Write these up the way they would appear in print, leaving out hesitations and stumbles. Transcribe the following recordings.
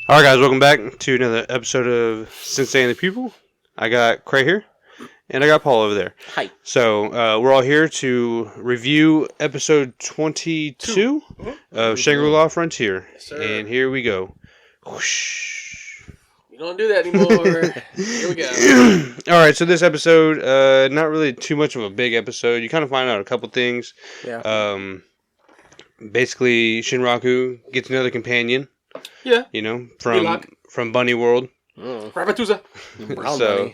Alright guys, welcome back to another episode of Sensei and the Pupil. I got Cray here, and I got Paul over there. Hi. So, we're all here to review episode 22 of Shangri-La Frontier. Yes, sir. And here we go. Whoosh. We don't do that anymore. Here we go. Alright, so this episode, not really too much of a big episode. You kind of find out a couple things. Yeah. Basically, Shinraku gets another companion. Yeah. You know, from Bunny World. Rabatuza. So,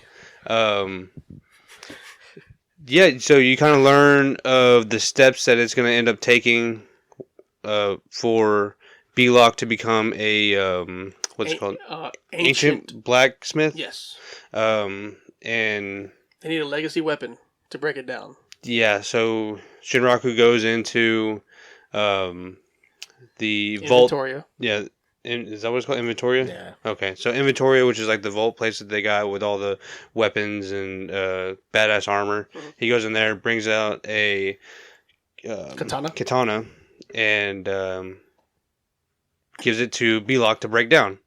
yeah, so you kind of learn of the steps that it's going to end up taking for B-Lock to become a, what's it called? Ancient blacksmith. Yes. And they need a legacy weapon to break it down. yeah, so Shinraku goes into the vault. Inventoria. Yeah. Is that what it's called? Inventoria? Yeah. Okay, so Inventoria, which is like the vault place that they got with all the weapons and badass armor. Mm-hmm. He goes in there, brings out a katana, and gives it to B-Lock to break down.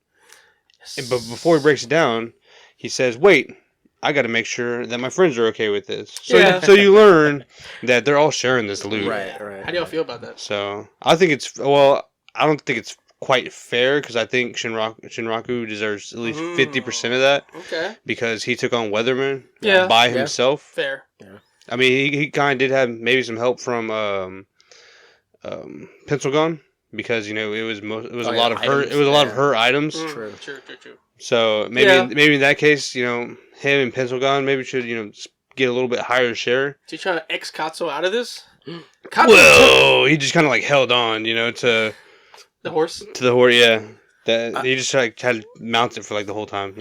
Yes. But before he breaks it down, he says, "Wait, I got to make sure that my friends are okay with this." So, so you learn that they're all sharing this loot. Right. How do y'all feel about that? So I think I don't think it's quite fair because I think Shinraku deserves at least 50% of that. Okay. Because he took on Weatherman by himself. Fair. Yeah. I mean, he kind of did have maybe some help from Pencil Gun because you know it was a lot of her items. True. So maybe in that case, you know, him and Pencil Gun maybe should get a little bit higher share. So you trying to X Katsu out of this? Well, he just kind of like held on, to. The horse? To the horse, yeah. He just had to mount it for like the whole time,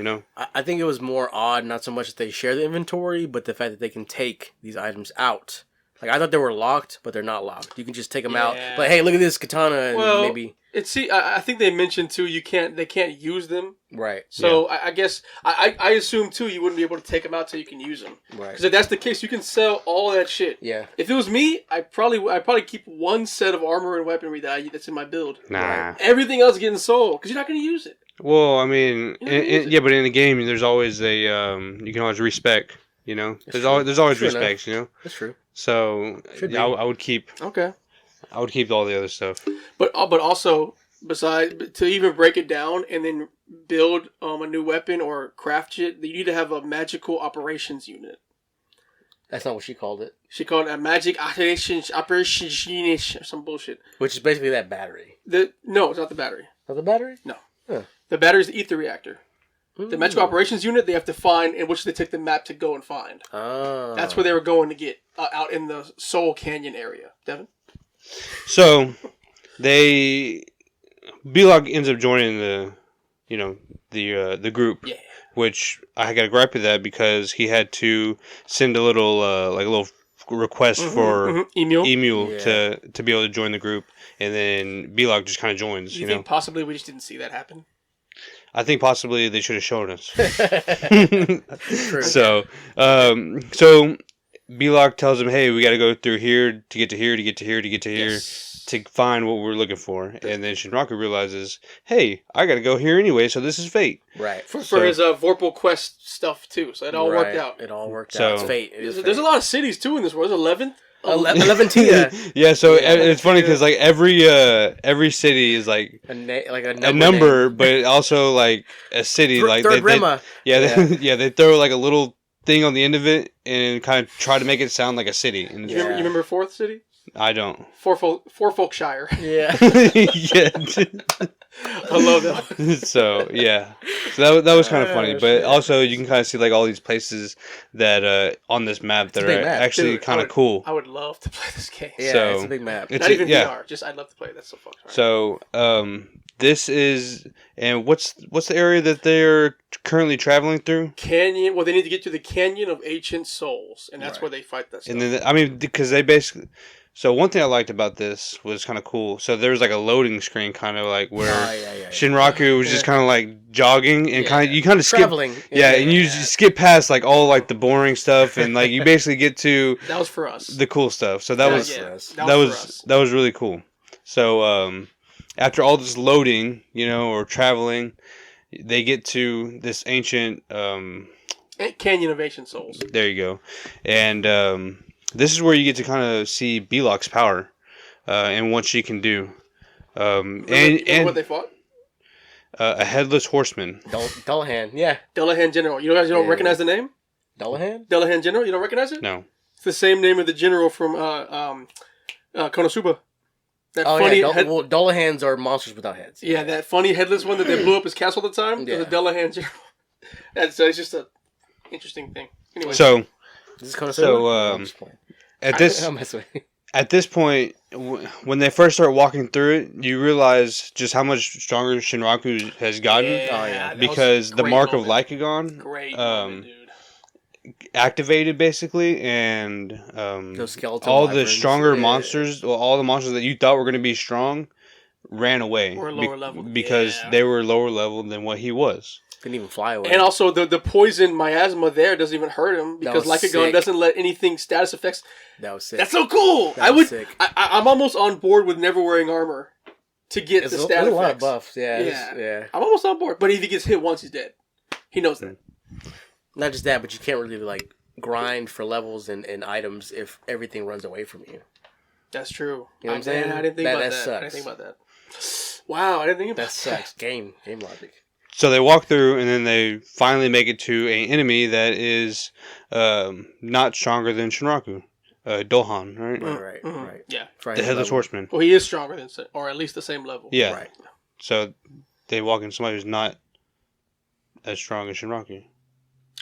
I think it was more odd, not so much that they share the inventory, but the fact that they can take these items out. Like, I thought they were locked, but they're not locked. You can just take them out. Like, hey, look at this katana, and maybe... I think they mentioned, too, they can't use them. Right. So, I guess, I assume, too, you wouldn't be able to take them out till you can use them. Right. Because if that's the case, you can sell all of that shit. Yeah. If it was me, I'd probably keep one set of armor and weaponry that's in my build. Nah. Right. Everything else getting sold, because you're not going to use it. Well, I mean, but in the game, there's always you can always respec, There's always respects, That's true. So, I would keep... Okay. I would keep all the other stuff. But also, besides, to even break it down and then build a new weapon or craft it, you need to have a magical operations unit. That's not what she called it. She called it a magic operations unit or some bullshit. Which is basically that battery. No, it's not the battery. Not the battery? No. Huh. The battery is the ether reactor. The magical operations unit, they have to find in which they take the map to go and find. Oh. That's where they were going to get out in the Soul Canyon area. Devin? So, B-Lock ends up joining the group, which I got a gripe with that because he had to send a little request for Emule to be able to join the group, and then B-Lock just kind of joins. You think possibly we just didn't see that happen? I think possibly they should have shown us. True. So B-Lock tells him, "Hey, we got to go through here to get to here to get to here to get to here to find what we're looking for." And then Shinraku realizes, "Hey, I got to go here anyway, so this is fate." Right. For his Vorpal Quest stuff too, so it all worked out. It all worked out. It's fate. There's a lot of cities too in this world. There's 11. 11 Tia. Yeah, so it's funny because like every city is like a number, but also like a city. Like Third Rima. They throw like a little thing on the end of it and kind of try to make it sound like a city. And you remember fourth city? I don't. Forfolkshire. Yeah. Yeah. I love that. So that was kind of funny, but also you can kind of see like all these places that on this map that are actually kind of cool. I would love to play this game. Yeah, it's a big map. Not even VR. Just I'd love to play it. That's so fucking hard. So this is what's the area that they're currently traveling through? Canyon. Well, they need to get to the Canyon of Ancient Souls, and that's where they fight that stuff. And then because they basically. So one thing I liked about this was kind of cool. So there was like a loading screen, kind of like where Shinraku was just kind of like jogging and you kind of skip, traveling. And you just skip past like all like the boring stuff and like you basically get to that was for us the cool stuff. So that was really cool. So after all this loading, or traveling, they get to this ancient. Canyon of Ancient Souls. There you go, and this is where you get to kind of see Belok's power, and what she can do. Remember what they fought? A headless horseman. Dullahan, yeah. Dullahan General. You guys don't recognize the name? Dullahan? Dullahan General. You don't recognize it? No. It's the same name of the general from Konosuba. That Dullahans are monsters without heads. Yeah, that funny headless one that they blew up his castle at the time. Yeah. The Dullahan General. It's just a interesting thing. Anyway. So this is Konosuba. At this point, when they first start walking through it, you realize just how much stronger Shinraku has gotten. Yeah, because the mark of Lycagon activated basically, and all the stronger monsters, all the monsters that you thought were going to be strong, ran away. Or lower level. Because they were lower level than what he was. Couldn't even fly away. And also, the poison miasma there doesn't even hurt him because Lycagon doesn't let anything status effects. That was sick. That's so cool. I'm almost on board with never wearing armor to get the status effects. A lot of buffs. Yeah. I'm almost on board. But if he gets hit once, he's dead. He knows that. Not just that, but you can't really grind for levels and items if everything runs away from you. That's true. You know what I'm saying? I didn't think about that. Sucks. I didn't think about that. Wow, I didn't think about that. That sucks. Game logic. So they walk through, and then they finally make it to an enemy that is not stronger than Shinraku. Dohan, right? Right. Yeah. The Headless Horseman. Well, he is stronger than, or at least the same level. Yeah. Right. So they walk in somebody who's not as strong as Shinraku.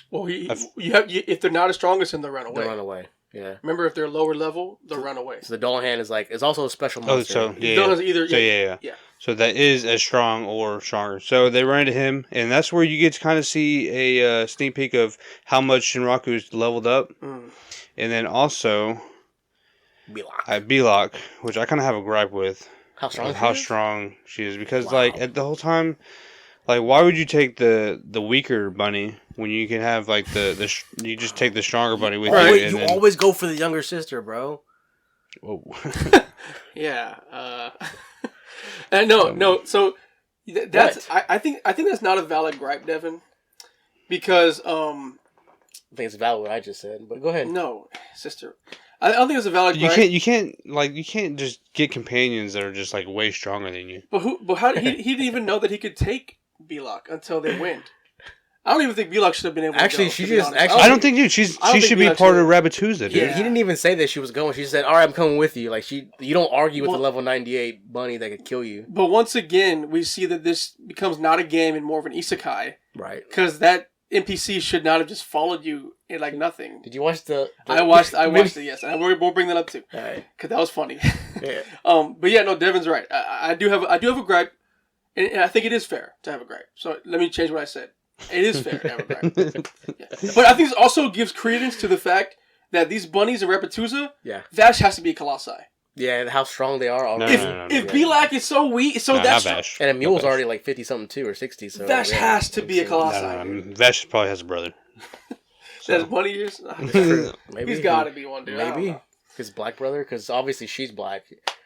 Well, if they're not as strong as him, they'll run away. They'll run away. Yeah. Remember, if they're lower level, they'll run away. So the Dullahan is also a special monster. Oh, so yeah. So that is as strong or stronger. So they run into him, and that's where you get to kind of see a sneak peek of how much Shinraku's leveled up. Mm. And then also Belok, which I kind of have a gripe with. How strong she is. Because, at the whole time, why would you take the weaker bunny when you can have, you just take the stronger bunny with you? You always go for the younger sister, bro. Whoa. Yeah. No. So that's I think that's not a valid gripe, Devin, because I think it's valid what I just said. But go ahead. No, sister, I don't think it's a valid gripe. You can't just get companions that are just way stronger than you. But how he didn't even know that he could take Belok until they went. I don't even think Belok should have been able to go. I don't think, dude, she should be part of Rabbituza, dude. Yeah. He didn't even say that she was going. She just said, all right, I'm coming with you. You don't argue with a level 98 bunny that could kill you. But once again, we see that this becomes not a game and more of an isekai. Right. Because that NPC should not have just followed you in nothing. Did you watch I watched it, yes. And we'll bring that up too. All right. Because that was funny. Yeah. But yeah, no, Devin's right. I do have a gripe. And I think it is fair to have a gripe. So let me change what I said. It is fair to have a gripe. Yeah. But I think it also gives credence to the fact that these bunnies in Rabbituza, Vash has to be a Colossi. Yeah, how strong they are already. If Belak is so weak, that's Vash. And a mule's already 50-something too, or 60. So Vash has to be a Colossi. Vash probably has a brother. That's bunny ears? Maybe he's got to be one, dude. Maybe. His black brother? Because obviously she's black.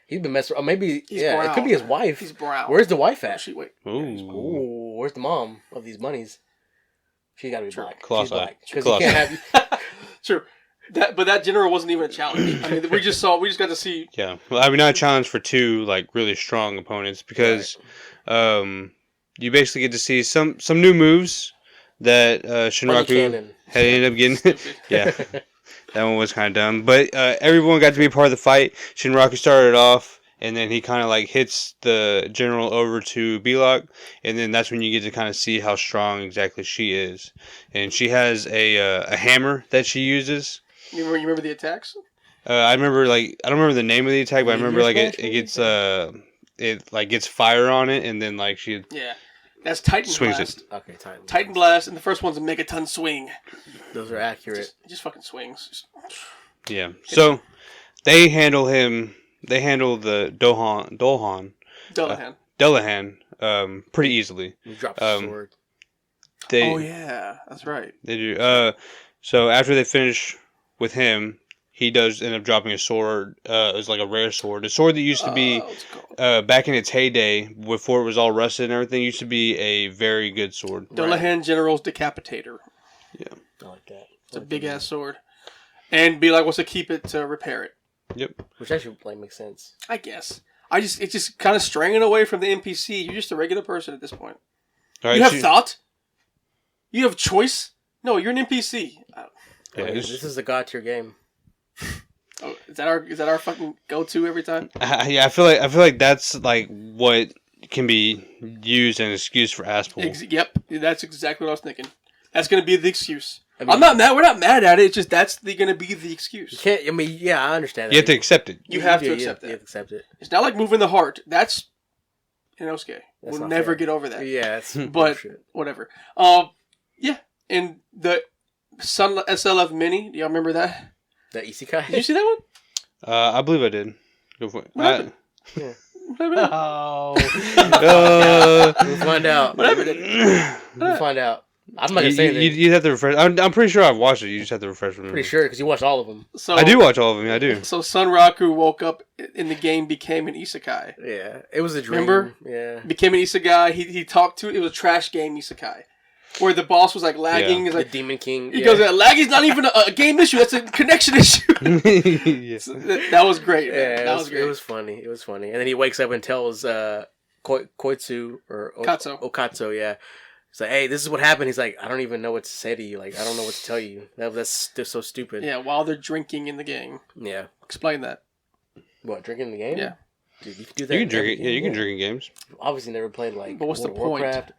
He's been messing around. Maybe, he's brown. It could be his wife. He's brown. Where's the wife at? Wait. Ooh, where's the mom of these bunnies? She got to be black. Colossi. She's black. Because you can't have... True. But that general wasn't even a challenge. I mean, we just got to see... Yeah. Well, I mean, not a challenge for two, really strong opponents, because you basically get to see some new moves that Shinraku had ended up getting. Yeah. That one was kind of dumb. But everyone got to be a part of the fight. Shinraku started off, and then he kind of hits the general over to Belok, and then that's when you get to kind of see how strong exactly she is. And she has a hammer that she uses. You remember the attacks? I remember I don't remember the name of the attack, but I remember it gets gets fire on it, and then she that's Titan swings Blast. It. Okay, Titan Blast, and the first one's a Megaton Swing. Those are accurate. It just fucking swings. Yeah. So they handle him. They handle the Dullahan pretty easily. He drops the sword. Oh yeah, that's right. They do. So after they finish with him, he does end up dropping a sword. It's like a rare sword. A sword that used to be, what's it called? back in its heyday, before it was all rusted and everything, used to be a very good sword. Dullahan General's Decapitator. Yeah. I like that. It's a big ass sword. And Belak wants to keep it to repair it. Yep. Which actually like makes sense. I guess. It's just kind of straying away from the NPC. You're just a regular person at this point. All right, You have thought? You have choice? No, you're an NPC. Yeah, This is a god tier game. Oh, is that our fucking go-to every time? Yeah, I feel like that's like what can be used as an excuse for Aspel. Yep, that's exactly what I was thinking. That's gonna be the excuse. I mean, I'm not mad. We're not mad at it. It's just that's gonna be the excuse. You can't. I mean, yeah, I understand. You have to accept it. You have to accept that. You have to accept it. It's not like moving the heart. That's Inosuke. That's We'll not never fair. get over that. Yeah, it's But bullshit. whatever. Yeah, and the Sun SLF Mini. Do y'all remember that? The isekai. Did you see that one? I believe I did. Go for it. What happened? Yeah. What happened? We'll find out. What happened? We'll find out. I'm not gonna say anything. You'd have to refresh. I'm pretty sure I've watched it. You just have to refresh me. Pretty sure because you watched all of them. So I do watch all of them. I do. So Sunraku woke up in the game, became an isekai. Yeah, it was a dream. Remember? Yeah. Became an isekai. He talked to it was a trash game isekai, where the boss was like lagging. Yeah. He's The like, Demon King. he goes, lagging's not even a game issue. That's a connection issue. Yeah. So that was great. Man. Yeah, That was great. It was funny. It was funny. And then he wakes up and tells Koitsu or Okatsu, yeah. He's like, hey, this is what happened. He's like, I don't even know what to say to you. Like, I don't know what to tell you. That's so stupid. Yeah, while they're drinking in the game. Yeah. Explain that. What, drinking in the game? Yeah. Dude, you can do that. You can in drink every it. Yeah, game, you can drink in games. Obviously, never played like. But what's the World of Warcraft.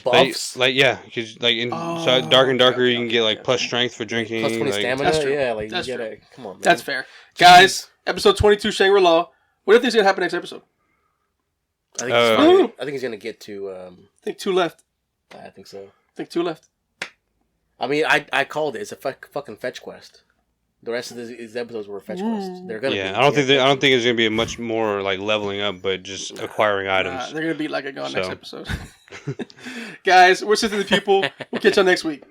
Like, Buffs. yeah, because like in Oh, Dark and Darker, okay, you can get like plus strength for drinking. Plus 20 like, stamina. That's true. Yeah, like That's you true. gotta. Come on, man. That's fair. Guys, episode 22, Shangri-La. What do you think's going to happen next episode? I think he's gonna get to. I think 2 left. I think so. I think 2 left. I mean, I called it. It's a fucking fetch quest. The rest of these episodes were fetch quests. They're gonna. Yeah, be, I don't think it's gonna be a much more like leveling up, but just acquiring items. They're going to be like a gone next So. episode. Guys, we're Sith of the People. We'll catch y'all next week.